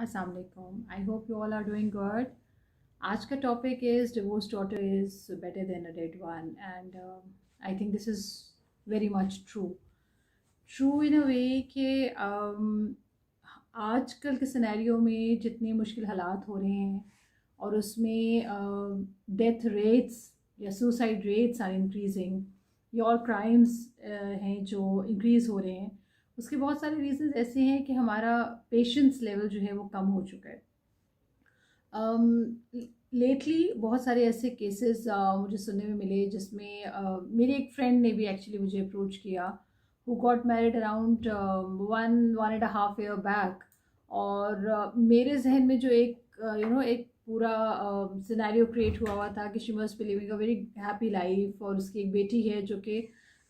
अस्सलाम वालेकुम। I hope you all are doing good. आज का topic is divorce daughter is better than a dead one and I think this is very much true. True in a way कि आजकल के scenario में जितने मुश्किल हालात हो रहे हैं और उसमें डेथ रेट्स या सुसाइड रेट्स आर इंक्रीजिंग या और क्राइम्स हैं जो इंक्रीज़ हो रहे हैं, उसके बहुत सारे रीजंस ऐसे हैं कि हमारा पेशेंस लेवल जो है वो कम हो चुका है। लेटली बहुत सारे ऐसे केसेस मुझे सुनने में मिले जिसमें मेरी एक फ्रेंड ने भी एक्चुअली मुझे अप्रोच किया, who got married around 1.5 year back. और मेरे जहन में जो एक एक पूरा सिनेरियो क्रिएट हुआ था कि she must be living a very happy life और उसकी एक बेटी है जो कि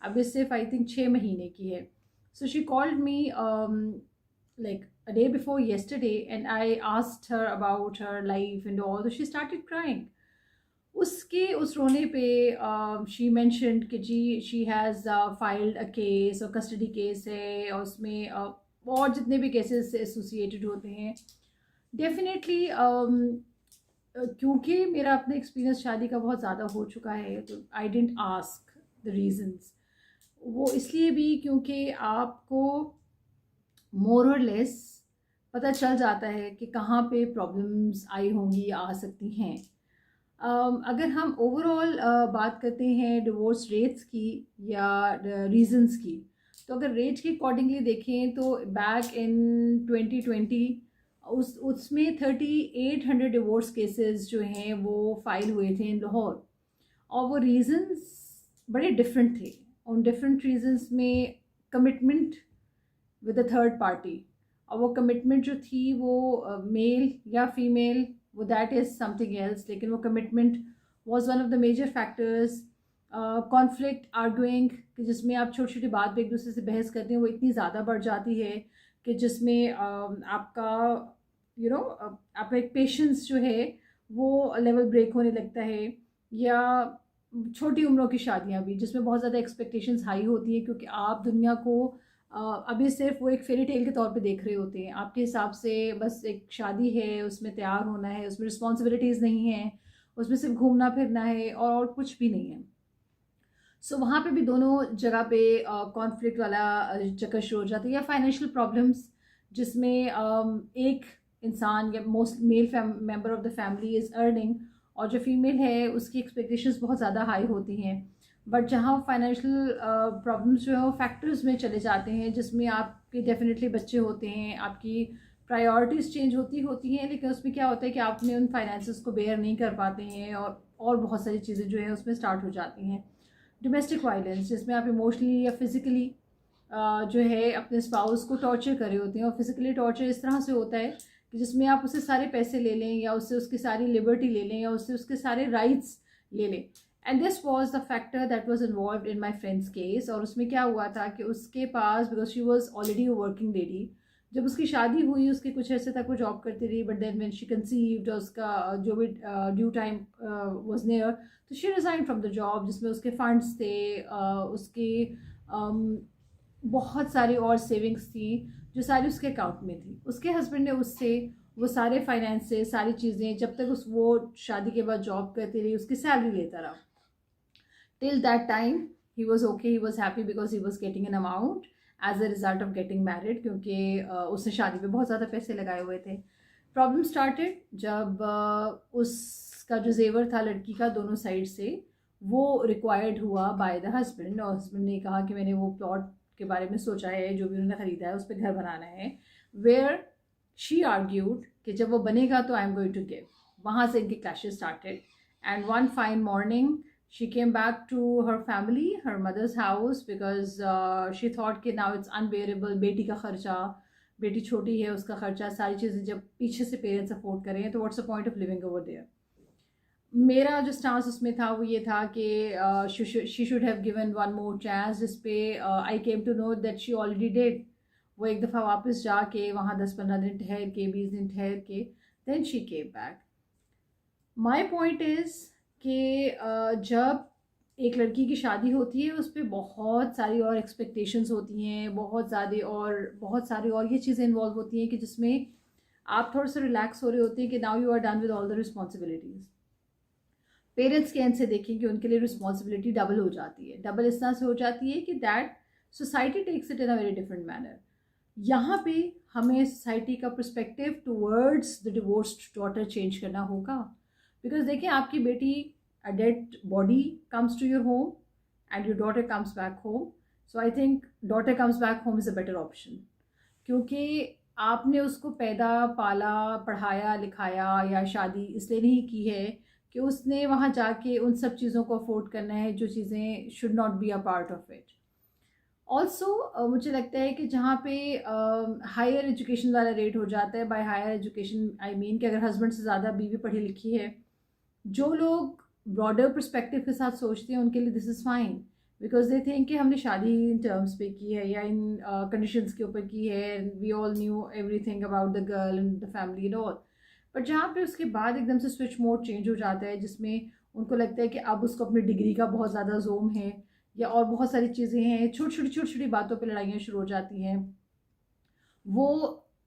अभी सिर्फ आई थिंक 6 महीने की है। So she called me like a day before yesterday, and I asked her about her life and all. So she started crying. उसके उस रोने पे शी मैंशनड कि जी she has filed a case और कस्टडी केस है और उसमें और जितने भी केसेस से एसोसिएटेड होते हैं डेफिनेटली। क्योंकि मेरा अपना एक्सपीरियंस शादी का बहुत ज़्यादा हो चुका है तो आई डेंट आस्क द रीजंस। वो इसलिए भी क्योंकि आपको मोर और लेस पता चल जाता है कि कहाँ पे प्रॉब्लम्स आई होंगी या आ सकती हैं। अगर हम ओवरऑल बात करते हैं डिवोर्स रेट्स की या रीजंस की, तो अगर रेट के अकॉर्डिंगली देखें तो बैक इन 2020 उसमें 3800 डिवोर्स केसेस जो हैं वो फाइल हुए थे इन लाहौर। और वो रीजंस बड़े डिफरेंट थे। उन डिफरेंट रीजंस में commitment with a third party, और वो कमिटमेंट जो थी वो मेल या फीमेल, वो दैट इज़ समथिंग एल्स, लेकिन वो commitment was one of the major factors. Conflict arguing कि जिसमें आप छोटी छोटी बात पे एक दूसरे से बहस करते हैं, वो इतनी ज़्यादा बढ़ जाती है कि जिसमें आपका आपका एक पेशेंस जो है वो लेवल ब्रेक होने लगता है। या छोटी उम्रों की शादियां भी जिसमें बहुत ज़्यादा एक्सपेक्टेशंस हाई होती हैं, क्योंकि आप दुनिया को अभी सिर्फ वो एक फेरी टेल के तौर पे देख रहे होते हैं। आपके हिसाब से बस एक शादी है, उसमें तैयार होना है, उसमें रिस्पॉन्सिबिलिटीज़ नहीं है, उसमें सिर्फ घूमना फिरना है और कुछ भी नहीं है। सो वहाँ पे भी दोनों जगह पे कॉन्फ्लिक्ट वाला चक्कर शुरू हो जाता है, या फाइनेंशियल प्रॉब्लम्स जिसमें एक इंसान या most male member of the family is earning और जो फीमेल है उसकी एक्सपेक्टेशंस बहुत ज़्यादा हाई होती हैं। बट जहाँ फाइनेंशियल प्रॉब्लम्स जो है वो फैक्टर्स में चले जाते हैं, जिसमें आपके डेफिनेटली बच्चे होते हैं, आपकी प्रायोरिटीज़ चेंज होती हैं, लेकिन उसमें क्या होता है कि आप अपने उन फाइनेंसेस को बेयर नहीं कर पाते हैं और बहुत सारी चीज़ें जो है उसमें स्टार्ट हो जाती हैं। डोमेस्टिक वायलेंस जिसमें आप इमोशनली या फिज़िकली जो है अपने स्पाउस को टॉर्चर कर रहे होते हैं, और फिज़िकली टॉर्चर इस तरह से होता है कि जिसमें आप उससे सारे पैसे ले लें या उससे उसकी सारी लिबर्टी ले लें या उससे उसके सारे राइट्स ले लें। And this was the factor that was involve in my friend's case. और उसमें क्या हुआ था कि उसके पास, because she was already a working lady, जब उसकी शादी हुई उसके कुछ ऐसे तक वो जॉब करती रही, but then when she conceived उसका जो भी ड्यू टाइम वाज नियर, तो she resign from the job जिसमें उसके फंड्स थे, उसके बहुत सारी और सेविंग्स थी जो सारी उसके अकाउंट में थी। उसके हस्बैंड ने उससे वो सारे फाइनेंस से सारी चीज़ें, जब तक उस वो शादी के बाद जॉब करती रही, उसकी सैलरी लेता रहा। Till that time he was okay, he was happy because he was getting an amount as a result of getting married, क्योंकि उसने शादी पे बहुत ज़्यादा पैसे लगाए हुए थे। प्रॉब्लम स्टार्टेड जब उसका जो जेवर था लड़की का दोनों साइड से वो रिक्वायर्ड हुआ बाय द हस्बैंड, और हस्बैंड ने कहा कि मैंने वो प्लॉट के बारे में सोचा है, जो भी उन्होंने ख़रीदा है उस पर घर बनाना है। वेयर शी आर्ग्यूड कि जब वो बनेगा तो I am going to give. वहाँ से इनके clashes started and one fine morning she came back to her family, her mother's house, because she thought कि now it's unbearable, बेटी का खर्चा, बेटी छोटी है उसका खर्चा, सारी चीज़ें जब पीछे से पेरेंट्स अफोर्ड करें तो what's the point of living over there. मेरा जो स्टांस उसमें था वो ये था कि she should have given one more chance, जिस पे I came to know that she already did. वो एक दफ़ा वापस जाके वहाँ 10-15 दिन ठहर के, 20 दिन ठहर के, then she came back. My point is कि जब एक लड़की की शादी होती है उस पर बहुत सारी और एक्सपेक्टेशंस होती हैं, बहुत सारी और ये चीज़ें इन्वॉल्व होती हैं कि जिसमें आप थोड़ा सा रिलैक्स हो रहे होते हैं कि now you are done with all the responsibilities. Parents के एंड से देखें कि उनके लिए रिस्पॉन्सिबिलिटी डबल हो जाती है। डबल इस तरह से हो जाती है कि that society takes it in a very different manner. यहाँ पे हमें सोसाइटी का perspective towards the divorced daughter change करना होगा। बिकॉज देखिए, आपकी बेटी a dead body comes to your home and your daughter comes back home. So I think daughter comes back home is a better option, क्योंकि आपने उसको पैदा पाला पढ़ाया लिखाया या शादी इसलिए नहीं की है कि उसने वहाँ जाके उन सब चीज़ों को अफोर्ड करना है जो चीज़ें should not be a part of it. Also मुझे लगता है कि जहाँ पे हायर एजुकेशन वाला रेट हो जाता है, by higher education I mean कि अगर हस्बैंड से ज़्यादा बीवी पढ़ी लिखी है, जो लोग ब्रॉडर पर्सपेक्टिव के साथ सोचते हैं उनके लिए this is fine, because they think कि हमने शादी इन टर्म्स पे की है या इन कंडीशंस के ऊपर की है, we all knew everything about the girl and the family and all. But जहाँ पे उसके बाद एकदम से स्विच मोड चेंज हो जाता है, जिसमें उनको लगता है कि अब उसको अपनी डिग्री का बहुत ज़्यादा जोम है या और बहुत सारी चीज़ें हैं, छोटी छोटी बातों पर लड़ाइयाँ शुरू हो जाती हैं। वो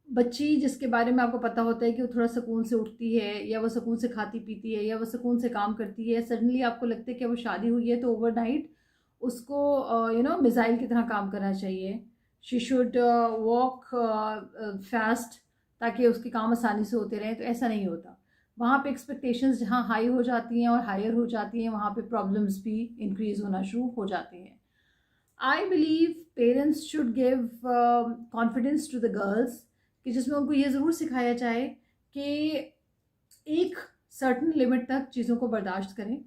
बच्ची जिसके बारे में आपको पता होता है कि वो थोड़ा सुकून से उठती है या वो सुकून से खाती पीती है या वो सुकून से काम करती है, सडनली आपको लगता है कि वो शादी हुई है तो ओवरनाइट उसको मिसाइल की तरह काम करना चाहिए। शी शुड वॉक फास्ट ताकि उसके काम आसानी से होते रहें, तो ऐसा नहीं होता। वहाँ पे एक्सपेक्टेशंस जहाँ हाई हो जाती हैं और हायर हो जाती हैं, वहाँ पे प्रॉब्लम्स भी इंक्रीज़ होना शुरू हो जाते हैं। I believe parents should give confidence to the girls, कि जिसमें उनको ये ज़रूर सिखाया जाए कि एक सर्टन लिमिट तक चीज़ों को बर्दाश्त करें,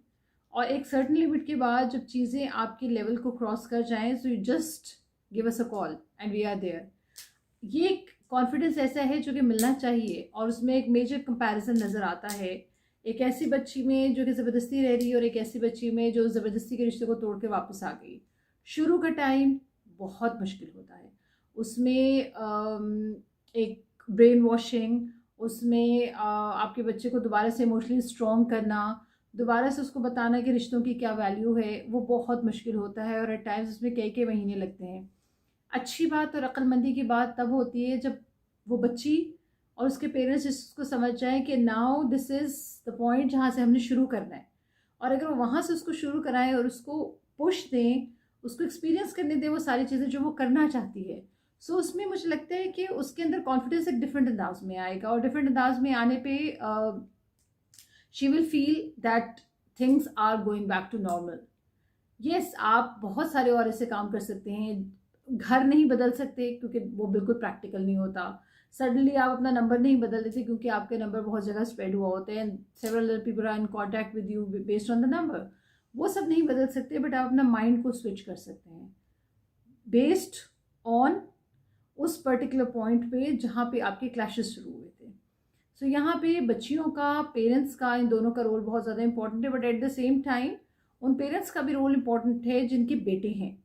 और एक सर्टन लिमिट के बाद जब चीज़ें आपके लेवल को क्रॉस कर जाएं, so you just give us a call and we are there. ये एक कॉन्फिडेंस ऐसा है जो कि मिलना चाहिए, और उसमें एक मेजर कंपैरिजन नज़र आता है एक ऐसी बच्ची में जो कि ज़बरदस्ती रह रही है और एक ऐसी बच्ची में जो ज़बरदस्ती के रिश्ते को तोड़ के वापस आ गई। शुरू का टाइम बहुत मुश्किल होता है, उसमें एक ब्रेन वॉशिंग, उसमें आपके बच्चे को दोबारा से इमोशनली स्ट्रॉन्ग करना, दोबारा से उसको बताना कि रिश्तों की क्या वैल्यू है, वो बहुत मुश्किल होता है और एट टाइम्स उसमें कई महीने लगते हैं। अच्छी बात और अक्लमंदी की बात तब होती है जब वो बच्ची और उसके पेरेंट्स इसको समझ जाएं कि now this is the point जहाँ से हमने शुरू करना है, और अगर वो वहाँ से उसको शुरू कराएं और उसको पुश दें, उसको एक्सपीरियंस करने दें वो सारी चीज़ें जो वो करना चाहती है। सो उसमें मुझे लगता है कि उसके अंदर कॉन्फिडेंस एक डिफरेंट अंदाज में आएगा, और डिफरेंट अंदाज में आने पे she will feel that things are going back to normal. Yes, आप बहुत सारे और ऐसे काम कर सकते हैं, घर नहीं बदल सकते क्योंकि वो बिल्कुल प्रैक्टिकल नहीं होता। सडनली आप अपना नंबर नहीं बदल देते क्योंकि आपके नंबर बहुत जगह स्प्रेड हुआ होते हैं, several other people are in contact with you based on the number. वो सब नहीं बदल सकते, बट आप अपना माइंड को स्विच कर सकते हैं बेस्ड ऑन उस पर्टिकुलर पॉइंट पे जहाँ पे आपके क्लैशेस शुरू हुए थे। सो यहाँ पे बच्चियों का, पेरेंट्स का, इन दोनों का रोल बहुत ज़्यादा इंपॉर्टेंट है, but at the same time उन पेरेंट्स का भी रोल इंपॉर्टेंट है जिनके बेटे हैं।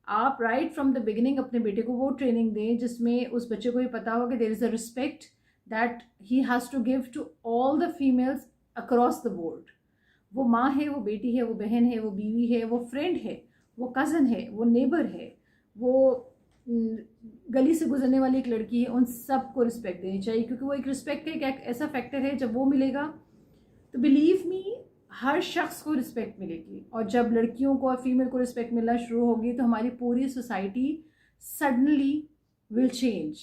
आप राइट फ्रॉम द बिगिनिंग अपने बेटे को वो ट्रेनिंग दें जिसमें उस बच्चे को ये पता हो कि there is a respect that he has to give to all the females across the board. वो माँ है, वो बेटी है, वो बहन है, वो बीवी है, वो फ्रेंड है, वो कज़न है, वो नेबर है, वो गली से गुजरने वाली एक लड़की है, उन सब को रिस्पेक्ट देनी चाहिए, क्योंकि वो एक रिस्पेक्ट का एक ऐसा फैक्टर है, जब वो मिलेगा तो बिलीव मी हर शख्स को रिस्पेक्ट मिलेगी। और जब लड़कियों को और फीमेल को रिस्पेक्ट मिलना शुरू होगी तो हमारी पूरी society suddenly will change,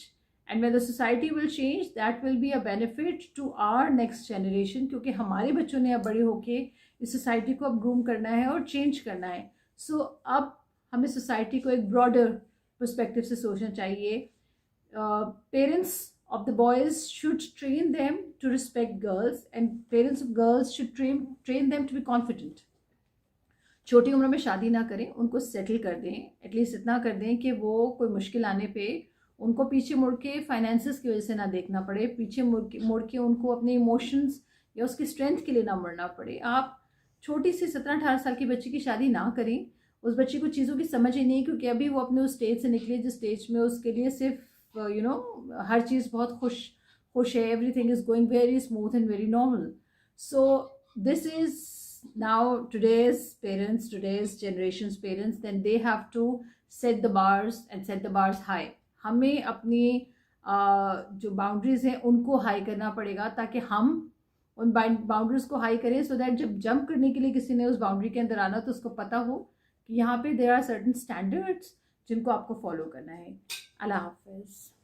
and when the society will change that will be a benefit to our next generation, क्योंकि हमारे बच्चों ने अब बड़े होके इस सोसाइटी को अब ग्रूम करना है और चेंज करना है। सो अब हमें सोसाइटी को एक ब्रॉडर पर्सपेक्टिव से सोचना चाहिए। Parents of the boys should train them to respect girls, and parents of girls should train them to be confident. छोटी उम्र में शादी ना करें, उनको सेटल कर दें, एटलीस्ट इतना कर दें कि वो कोई मुश्किल आने पे उनको पीछे मुड़ के फाइनेंसेस की वजह से ना देखना पड़े, पीछे मुड़ के उनको अपने इमोशंस या उसकी स्ट्रेंथ के लिए ना मुड़ना पड़े। आप छोटी सी 17-18 साल की बच्ची की शादी ना करें, उस बच्ची को चीज़ों की समझ ही नहीं, क्योंकि अभी वो अपने उस स्टेज से निकली जिस स्टेज में उसके लिए सिर्फ हर चीज़ बहुत खुश है, everything is going very smooth and very normal. So this is now today's parents, today's generation's parents, then they have to set the bars and set the bars high. हमें अपनी जो बाउंड्रीज़ हैं उनको हाई करना पड़ेगा, ताकि हम उन बाउंड्रीज़ को हाई करें, सो दैट जब जंप करने के लिए किसी ने उस बाउंड्री के अंदर आना तो उसको पता हो कि यहाँ पे देयर आर सर्टेन स्टैंडर्ड्स जिनको आपको फॉलो करना है। अल्लाह हाफ़िज़।